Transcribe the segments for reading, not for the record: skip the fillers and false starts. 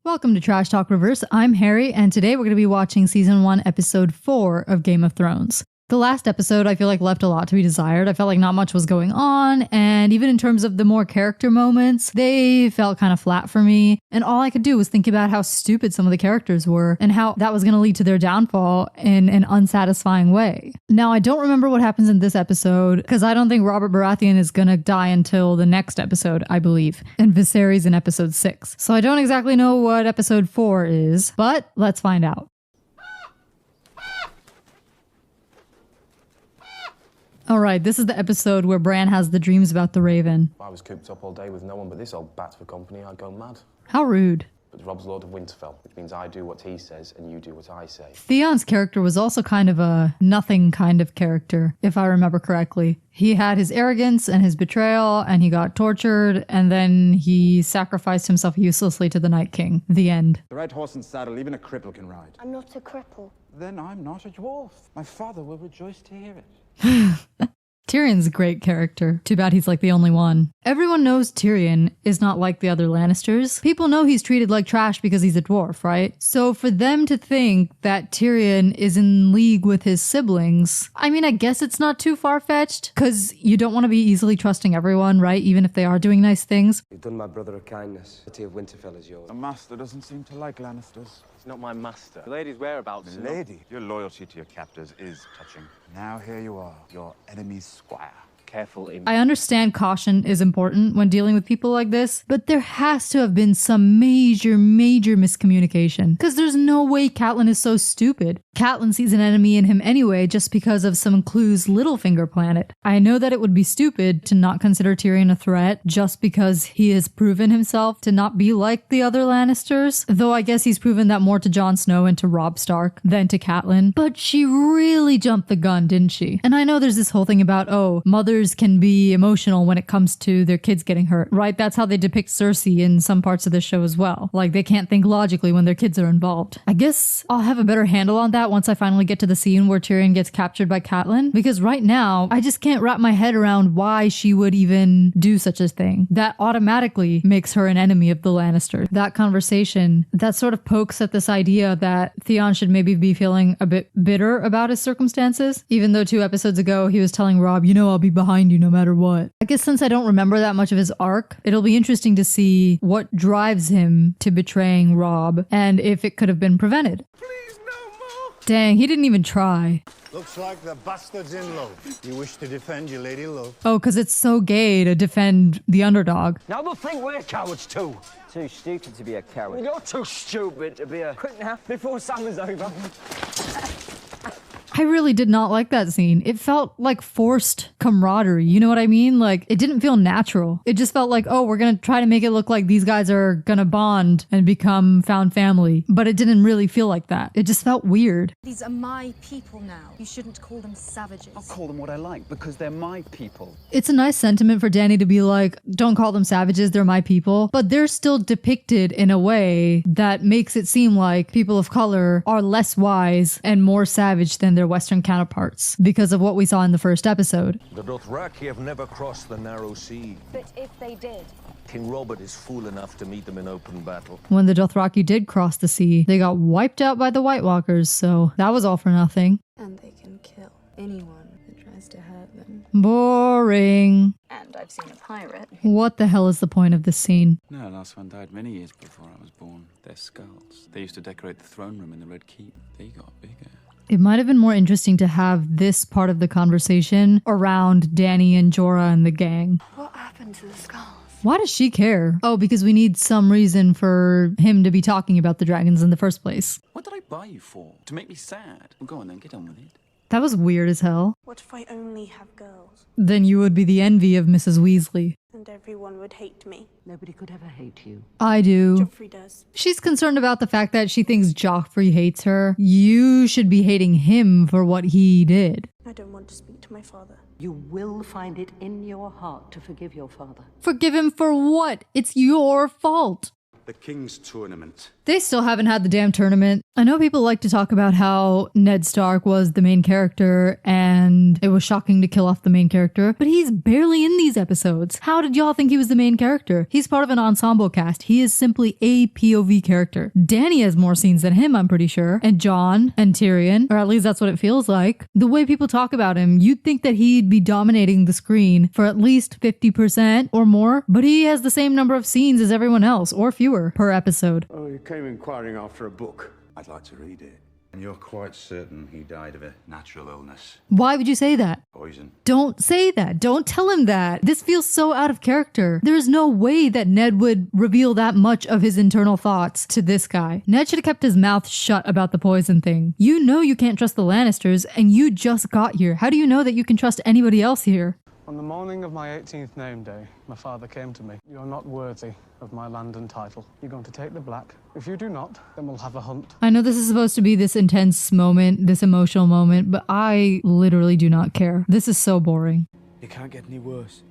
Welcome to Trash Talk Reverse. I'm Harry, and today we're going to be watching Season 1, Episode 4 of Game of Thrones. The last episode, I feel like, left a lot to be desired. I felt like not much was going on, and even in terms of the more character moments, they felt kind of flat for me. And all I could do was think about how stupid some of the characters were and how that was going to lead to their downfall in an unsatisfying way. Now, I don't remember what happens in this episode, because I don't think Robert Baratheon is going to die until the next episode, I believe, and Viserys in Episode 6. So I don't exactly know what Episode 4 is, but let's find out. Alright, this is the episode where Bran has the dreams about the Raven. If I was cooped up all day with no one but this old bat for company, I'd go mad. How rude. But Rob's Lord of Winterfell, which means I do what he says and you do what I say. Theon's character was also kind of a nothing kind of character, if I remember correctly. He had his arrogance and his betrayal, and he got tortured, and then he sacrificed himself uselessly to the Night King. The end. The right horse and saddle, even a cripple can ride. I'm not a cripple. Then I'm not a dwarf. My father will rejoice to hear it. Tyrion's a great character. Too bad he's like the only one. Everyone knows Tyrion is not like the other Lannisters. People know he's treated like trash because he's a dwarf, right? So for them to think that Tyrion is in league with his siblings, I mean, I guess it's not too far-fetched, because you don't want to be easily trusting everyone, right? Even if they are doing nice things. You've done my brother a kindness. The city of Winterfell is yours. The master doesn't seem to like Lannisters. He's not my master. The lady's whereabouts. Lady, your loyalty to your captors is touching. Now here you are, your enemy's squire. Careful. I understand caution is important when dealing with people like this, but there has to have been some major miscommunication, because there's no way Catelyn is so stupid. Catelyn sees an enemy in him anyway just because of some clues Littlefinger planted. I know that it would be stupid to not consider Tyrion a threat just because he has proven himself to not be like the other Lannisters, though I guess he's proven that more to Jon Snow and to Robb Stark than to Catelyn. But she really jumped the gun, didn't she? And I know there's this whole thing about, oh, mothers can be emotional when it comes to their kids getting hurt, right? That's how they depict Cersei in some parts of the show as well. Like, they can't think logically when their kids are involved. I guess I'll have a better handle on that once I finally get to the scene where Tyrion gets captured by Catelyn, because right now, I just can't wrap my head around why she would even do such a thing. That automatically makes her an enemy of the Lannisters. That conversation, that sort of pokes at this idea that Theon should maybe be feeling a bit bitter about his circumstances, even though 2 episodes ago he was telling Robb, you know, I'll be behind you no matter what. I guess since I don't remember that much of his arc, it'll be interesting to see what drives him to betraying Robb and if it could have been prevented. Please, no more. Dang, he didn't even try. Looks like the bastard's in love. You wish to defend your lady love. Oh, because it's so gay to defend the underdog. Now they'll think we're cowards too. Too stupid to be a coward. You're too stupid to be a... Quick now, before summer's over. I really did not like that scene. It felt like forced camaraderie. You know what I mean? Like, it didn't feel natural. It just felt like, oh, we're going to try to make it look like these guys are going to bond and become found family. But it didn't really feel like that. It just felt weird. These are my people now. You shouldn't call them savages. I'll call them what I like because they're my people. It's a nice sentiment for Dany to be like, don't call them savages, they're my people. But they're still depicted in a way that makes it seem like people of color are less wise and more savage than their Western counterparts because of what we saw in the first episode. The Dothraki have never crossed the narrow sea. But if they did, King Robert is fool enough to meet them in open battle. When the Dothraki did cross the sea, they got wiped out by the White Walkers, so that was all for nothing. and they can kill anyone that tries to hurt them. Boring. And I've seen a pirate. What the hell is the point of this scene? No, last one died many years before I was born. Their skulls. They used to decorate the throne room in the Red Keep. They got bigger. It might have been more interesting to have this part of the conversation around Dany and Jorah and the gang. What happened to the skulls? Why does she care? Oh, because we need some reason for him to be talking about the dragons in the first place. What did I buy you for? To make me sad? Well, go on then, get on with it. That was weird as hell. What if I only have girls? Then you would be the envy of Mrs. Weasley. And everyone would hate me. Nobody could ever hate you. I do. Joffrey does. She's concerned about the fact that she thinks Joffrey hates her. You should be hating him for what he did. I don't want to speak to my father. You will find it in your heart to forgive your father. Forgive him for what? It's your fault. The King's Tournament. They still haven't had the damn tournament. I know people like to talk about how Ned Stark was the main character and it was shocking to kill off the main character, but he's barely in these episodes. How did y'all think he was the main character? He's part of an ensemble cast. He is simply a POV character. Dany has more scenes than him, I'm pretty sure. And Jon and Tyrion, or at least that's what it feels like. The way people talk about him, you'd think that he'd be dominating the screen for at least 50% or more, but he has the same number of scenes as everyone else, or fewer, per episode. Oh, you came inquiring after a book. I'd like to read it. And you're quite certain he died of a natural illness? Why would you say that? Poison. Don't say that. Don't tell him that. This feels so out of character. There is no way that Ned would reveal that much of his internal thoughts to this guy. Ned should have kept his mouth shut about the poison thing. You know you can't trust the Lannisters, and you just got here. How do you know that you can trust anybody else here? On the morning of my 18th name day, my father came to me. You're not worthy of my land and title. You're going to take the black. If you do not, then we'll have a hunt. I know this is supposed to be this intense moment, this emotional moment, but I literally do not care. This is so boring. It can't get any worse.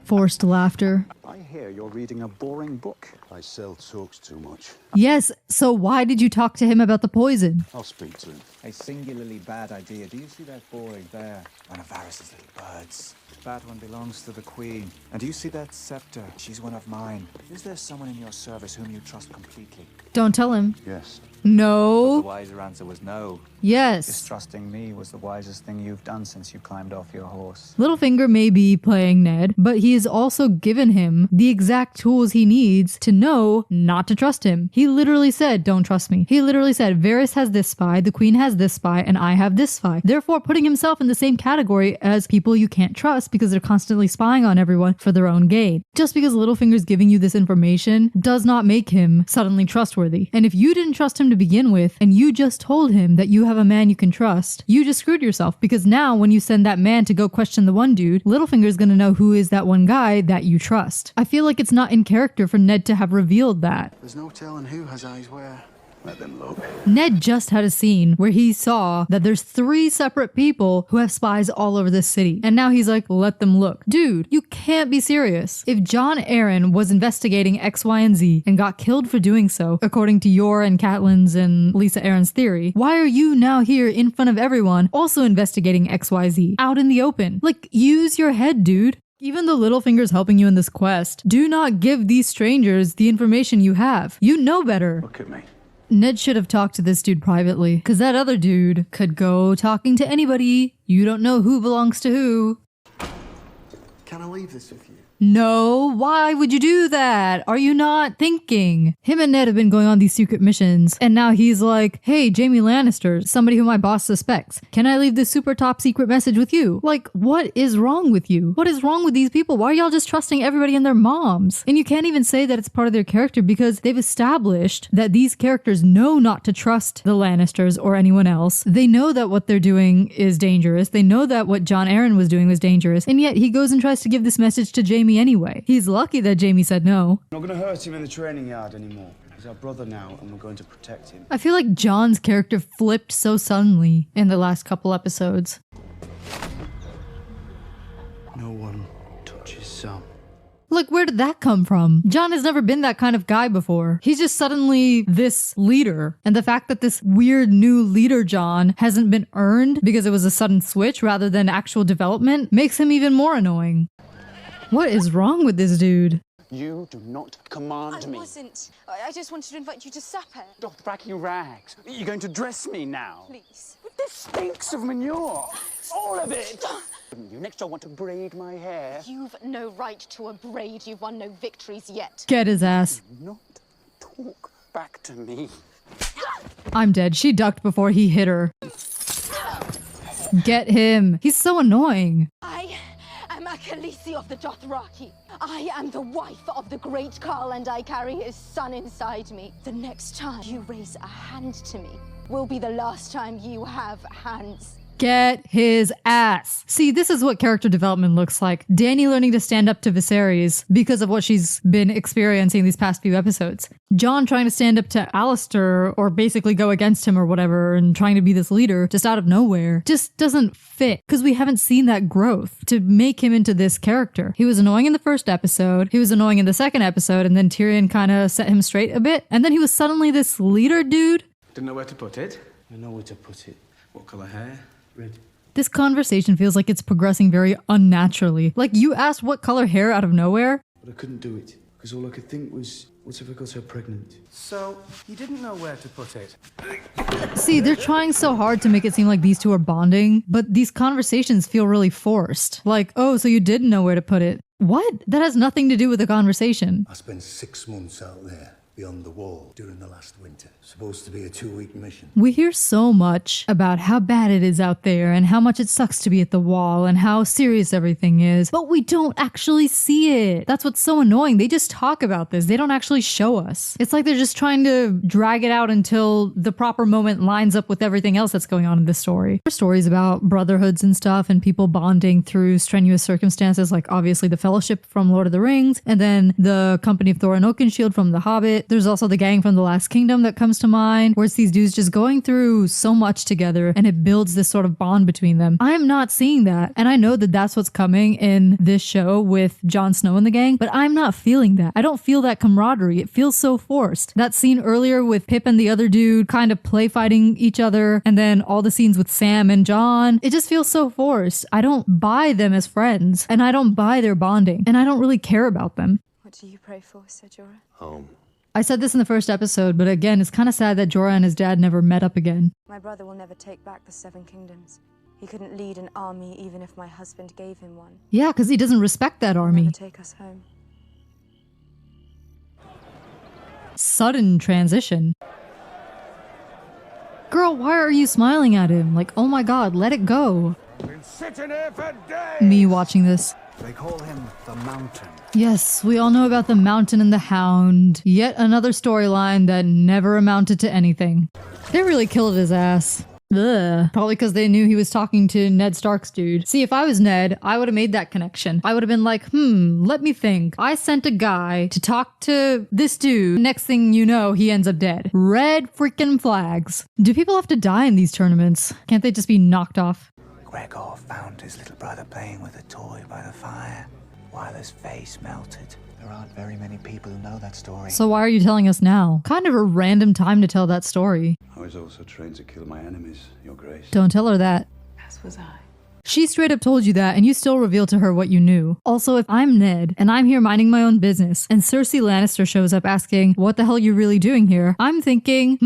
Forced laughter. I hear you're reading a boring book. Pycelle talks too much. Yes, so why did you talk to him about the poison? I'll speak to him. A singularly bad idea. Do you see that boy there? One of Varys' little birds. That one belongs to the Queen. And do you see that scepter? She's one of mine. Is there someone in your service whom you trust completely? Don't tell him. Yes. No. The wiser answer was no. Yes. Distrusting me was the wisest thing you've done since you climbed off your horse. Littlefinger may be playing Ned, but he has also given him the exact tools he needs to know not to trust him. He literally said, don't trust me. He literally said, Varys has this spy, the Queen has this spy, and I have this spy. Therefore, putting himself in the same category as people you can't trust because they're constantly spying on everyone for their own gain. Just because Littlefinger's giving you this information does not make him suddenly trustworthy. And if you didn't trust him to begin with, and you just told him that you have a man you can trust, you just screwed yourself, because now when you send that man to go question the one dude, Littlefinger's gonna know who is that one guy that you trust. I feel like it's not in character for Ned to have revealed that. There's no telling who has eyes where. Let them look. Ned just had a scene where he saw that there's 3 separate people who have spies all over this city. And now he's like, let them look. Dude, you can't be serious. If Jon Arryn was investigating X, Y, and Z and got killed for doing so, according to your and Catelyn's and Lisa Arryn's theory, why are you now here in front of everyone also investigating X, Y, Z out in the open? Like, use your head, dude. Even though Littlefinger's helping you in this quest, do not give these strangers the information you have. You know better. Look at me. Ned should have talked to this dude privately, because that other dude could go talking to anybody. You don't know who belongs to who. Can I leave this with you? No, why would you do that? Are you not thinking? Him and Ned have been going on these secret missions, and now he's like, hey, Jaime Lannister, somebody who my boss suspects. Can I leave this super top secret message with you? Like, what is wrong with you? What is wrong with these people? Why are y'all just trusting everybody and their moms? And you can't even say that it's part of their character, because they've established that these characters know not to trust the Lannisters or anyone else. They know that what they're doing is dangerous. They know that what Jon Arryn was doing was dangerous, and yet he goes and tries to give this message to Jaime anyway. He's lucky that Jaime said no. I'm not going to hurt him in the training yard anymore. He's our brother now, and we're going to protect him. I feel like Jon's character flipped so suddenly in the last couple episodes. No one touches Sam. Like, where did that come from? Jon has never been that kind of guy before. He's just suddenly this leader. And the fact that this weird new leader Jon hasn't been earned because it was a sudden switch rather than actual development makes him even more annoying. What is wrong with this dude? You do not command me. I wasn't. I just wanted to invite you to supper. Stop dragging rags. You're going to dress me now. Please. But this stinks of manure. All of it. You next I want to braid my hair. You've no right to a braid. You've won no victories yet. Get his ass. Do not talk back to me. I'm dead. She ducked before he hit her. Get him. He's so annoying. I am a Khaleesi of the Dothraki. I am the wife of the great Khal, and I carry his son inside me. The next time you raise a hand to me will be the last time you have hands. Get his ass. See, this is what character development looks like. Dany learning to stand up to Viserys because of what she's been experiencing these past few episodes. Jon trying to stand up to Alistair or basically go against him or whatever and trying to be this leader just out of nowhere just doesn't fit because we haven't seen that growth to make him into this character. He was annoying in the first episode. He was annoying in the second episode, and then Tyrion kind of set him straight a bit. And then he was suddenly this leader dude. Didn't know where to put it? I know where to put it. What colour hair? Red. This conversation feels like it's progressing very unnaturally. Like you asked what color hair out of nowhere. But I couldn't do it, because all I could think was, what if I got her pregnant? So, you didn't know where to put it? See, they're trying so hard to make it seem like these two are bonding, but these conversations feel really forced. Like, oh, so you didn't know where to put it. What? That has nothing to do with the conversation. I spent 6 months out there, beyond the wall, during the last winter. Supposed to be a 2-week mission. We hear so much about how bad it is out there and how much it sucks to be at the wall and how serious everything is, but we don't actually see it. That's what's so annoying. They just talk about this. They don't actually show us. It's like they're just trying to drag it out until the proper moment lines up with everything else that's going on in this story. There's stories about brotherhoods and stuff and people bonding through strenuous circumstances, like obviously the Fellowship from Lord of the Rings, and then the Company of Thorin Oakenshield from The Hobbit. There's also the gang from The Last Kingdom that comes to mind, where it's these dudes just going through so much together and it builds this sort of bond between them. I'm not seeing that, and I know that that's what's coming in this show with Jon Snow and the gang, but I'm not feeling that. I don't feel that camaraderie. It feels so forced. That scene earlier with Pip and the other dude kind of play fighting each other, and then all the scenes with Sam and Jon, it just feels so forced. I don't buy them as friends, and I don't buy their bonding, and I don't really care about them. What do you pray for, Sir Jorah? Home. I said this in the first episode, but again, it's kind of sad that Jorah and his dad never met up again. My brother will never take back the 7 kingdoms. He couldn't lead an army even if my husband gave him one. Yeah, because he doesn't respect that army. He'll never take us home. Sudden transition. Girl, why are you smiling at him? Like, oh my god, let it go. Been sitting here for days. Me watching this. They call him the Mountain. Yes, we all know about the Mountain and the Hound. Yet another storyline that never amounted to anything. They really killed his ass. Ugh. Probably because they knew he was talking to Ned Stark's dude. See, if I was Ned, I would have made that connection. I would have been like, let me think. I sent a guy to talk to this dude. Next thing you know, he ends up dead. Red freaking flags. Do people have to die in these tournaments? Can't they just be knocked off? Gregor found his little brother playing with a toy by the fire while his face melted. There aren't very many people who know that story. So why are you telling us now? Kind of a random time to tell that story. I was also trained to kill my enemies, Your Grace. Don't tell her that. As was I. She straight up told you that, and you still revealed to her what you knew. Also, if I'm Ned, and I'm here minding my own business, and Cersei Lannister shows up asking, what the hell are you really doing here? I'm thinking,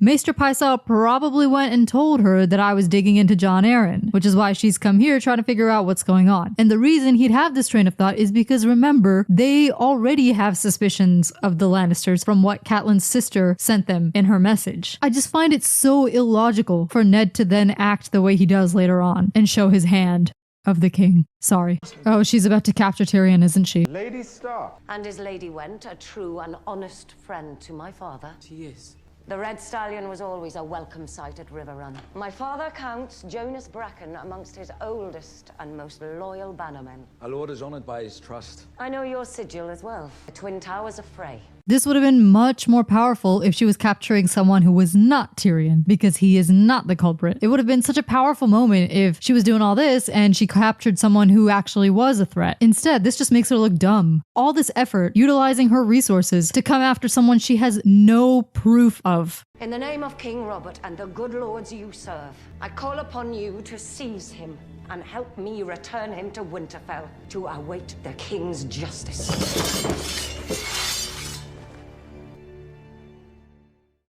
Maester Pycelle probably went and told her that I was digging into Jon Arryn, which is why she's come here trying to figure out what's going on. And the reason he'd have this train of thought is because, remember, they already have suspicions of the Lannisters from what Catelyn's sister sent them in her message. I just find it so illogical for Ned to then act the way he does later on, and show his hand of the king. Sorry. Oh, she's about to capture Tyrion, isn't she? Lady Stark. And his lady went, a true and honest friend to my father. She is. The Red Stallion was always a welcome sight at Riverrun. My father counts Jonas Bracken amongst his oldest and most loyal bannermen. Our lord is honored by his trust. I know your sigil as well. The Twin Towers of Frey. This would have been much more powerful if she was capturing someone who was not Tyrion, because he is not the culprit. It would have been such a powerful moment if she was doing all this and she captured someone who actually was a threat. Instead, this just makes her look dumb. All this effort, utilizing her resources to come after someone she has no proof of. In the name of King Robert and the good lords you serve, I call upon you to seize him and help me return him to Winterfell to await the king's justice.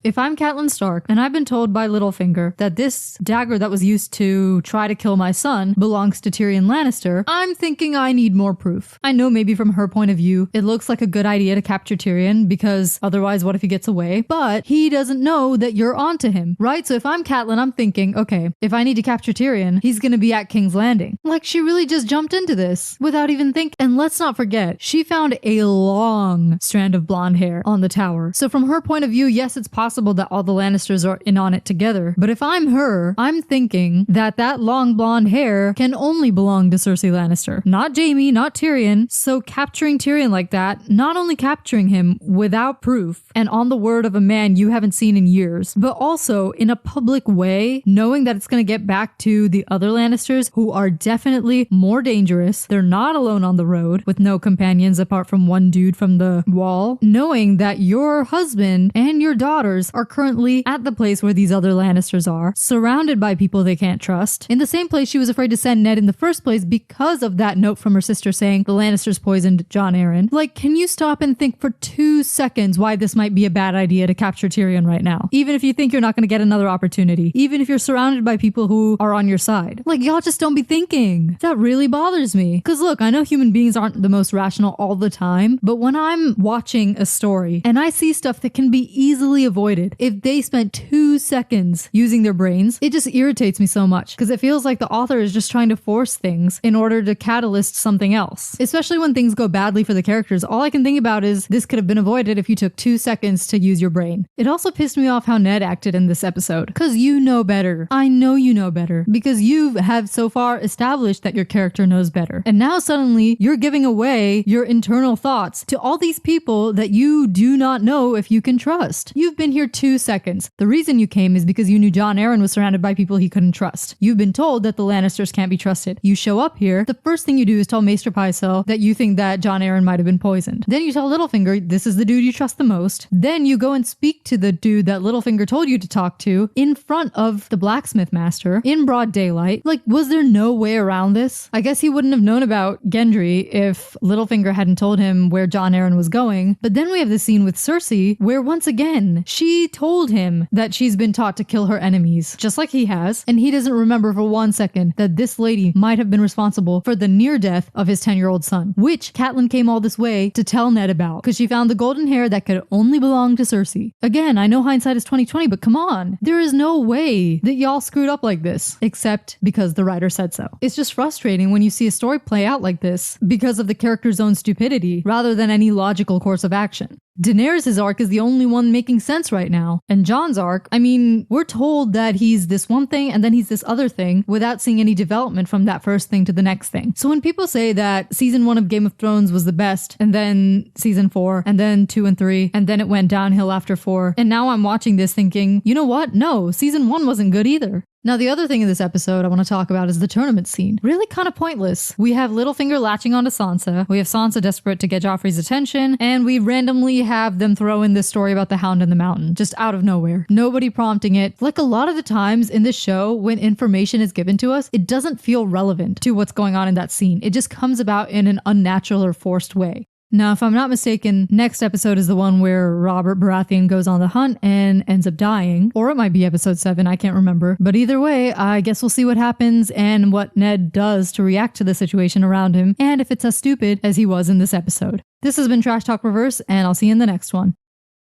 If I'm Catelyn Stark, and I've been told by Littlefinger that this dagger that was used to try to kill my son belongs to Tyrion Lannister, I'm thinking I need more proof. I know maybe from her point of view, it looks like a good idea to capture Tyrion, because otherwise what if he gets away? But he doesn't know that you're onto him, right? So if I'm Catelyn, I'm thinking, okay, if I need to capture Tyrion, he's gonna be at King's Landing. Like, she really just jumped into this without even thinking. And let's not forget, she found a long strand of blonde hair on the tower. So from her point of view, yes, it's possible that all the Lannisters are in on it together. But if I'm her, I'm thinking that that long blonde hair can only belong to Cersei Lannister. Not Jaime, not Tyrion. So capturing Tyrion like that, not only capturing him without proof and on the word of a man you haven't seen in years, but also in a public way, knowing that it's going to get back to the other Lannisters who are definitely more dangerous. They're not alone on the road with no companions apart from one dude from the wall. Knowing that your husband and your daughters Lannisters are currently at the place where these other Lannisters are, surrounded by people they can't trust, in the same place she was afraid to send Ned in the first place because of that note from her sister saying the Lannisters poisoned Jon Arryn. Like, can you stop and think for 2 seconds why this might be a bad idea to capture Tyrion right now? Even if you think you're not going to get another opportunity, even if you're surrounded by people who are on your side. Like, y'all just don't be thinking. That really bothers me. Because look, I know human beings aren't the most rational all the time, but when I'm watching a story and I see stuff that can be easily avoided if they spent 2 seconds using their brains, it just irritates me so much because it feels like the author is just trying to force things in order to catalyst something else. Especially when things go badly for the characters, all I can think about is this could have been avoided if you took 2 seconds to use your brain. It also pissed me off how Ned acted in this episode, because you know better. I know you know better, because you have so far established that your character knows better. And now suddenly you're giving away your internal thoughts to all these people that you do not know if you can trust. You've been here 2 seconds. The reason you came is because you knew Jon Arryn was surrounded by people he couldn't trust. You've been told that the Lannisters can't be trusted. You show up here, the first thing you do is tell Maester Pycelle that you think that Jon Arryn might have been poisoned. Then you tell Littlefinger this is the dude you trust the most. Then you go and speak to the dude that Littlefinger told you to talk to in front of the blacksmith master in broad daylight. Like, was there no way around this? I guess he wouldn't have known about Gendry if Littlefinger hadn't told him where Jon Arryn was going. But then we have the scene with Cersei where once again, she told him that she's been taught to kill her enemies, just like he has, and he doesn't remember for 1 second that this lady might have been responsible for the near death of his 10-year-old son, which Catelyn came all this way to tell Ned about, because she found the golden hair that could only belong to Cersei. Again, I know hindsight is 20/20, but come on. There is no way that y'all screwed up like this, except because the writer said so. It's just frustrating when you see a story play out like this because of the character's own stupidity, rather than any logical course of action. Daenerys' arc is the only one making sense right now. And Jon's arc, I mean, we're told that he's this one thing and then he's this other thing without seeing any development from that first thing to the next thing. So when people say that season 1 of Game of Thrones was the best, and then season 4, and then 2 and 3, and then it went downhill after 4, and now I'm watching this thinking, you know what? No, season 1 wasn't good either. Now, the other thing in this episode I want to talk about is the tournament scene. Really kind of pointless. We have Littlefinger latching onto Sansa, we have Sansa desperate to get Joffrey's attention, and we randomly have them throw in this story about the Hound in the Mountain, just out of nowhere. Nobody prompting it. Like a lot of the times in this show, when information is given to us, it doesn't feel relevant to what's going on in that scene. It just comes about in an unnatural or forced way. Now, if I'm not mistaken, next episode is the one where Robert Baratheon goes on the hunt and ends up dying. Or it might be episode 7, I can't remember. But either way, I guess we'll see what happens and what Ned does to react to the situation around him, and if it's as stupid as he was in this episode. This has been Trash Talk Reverse, and I'll see you in the next one.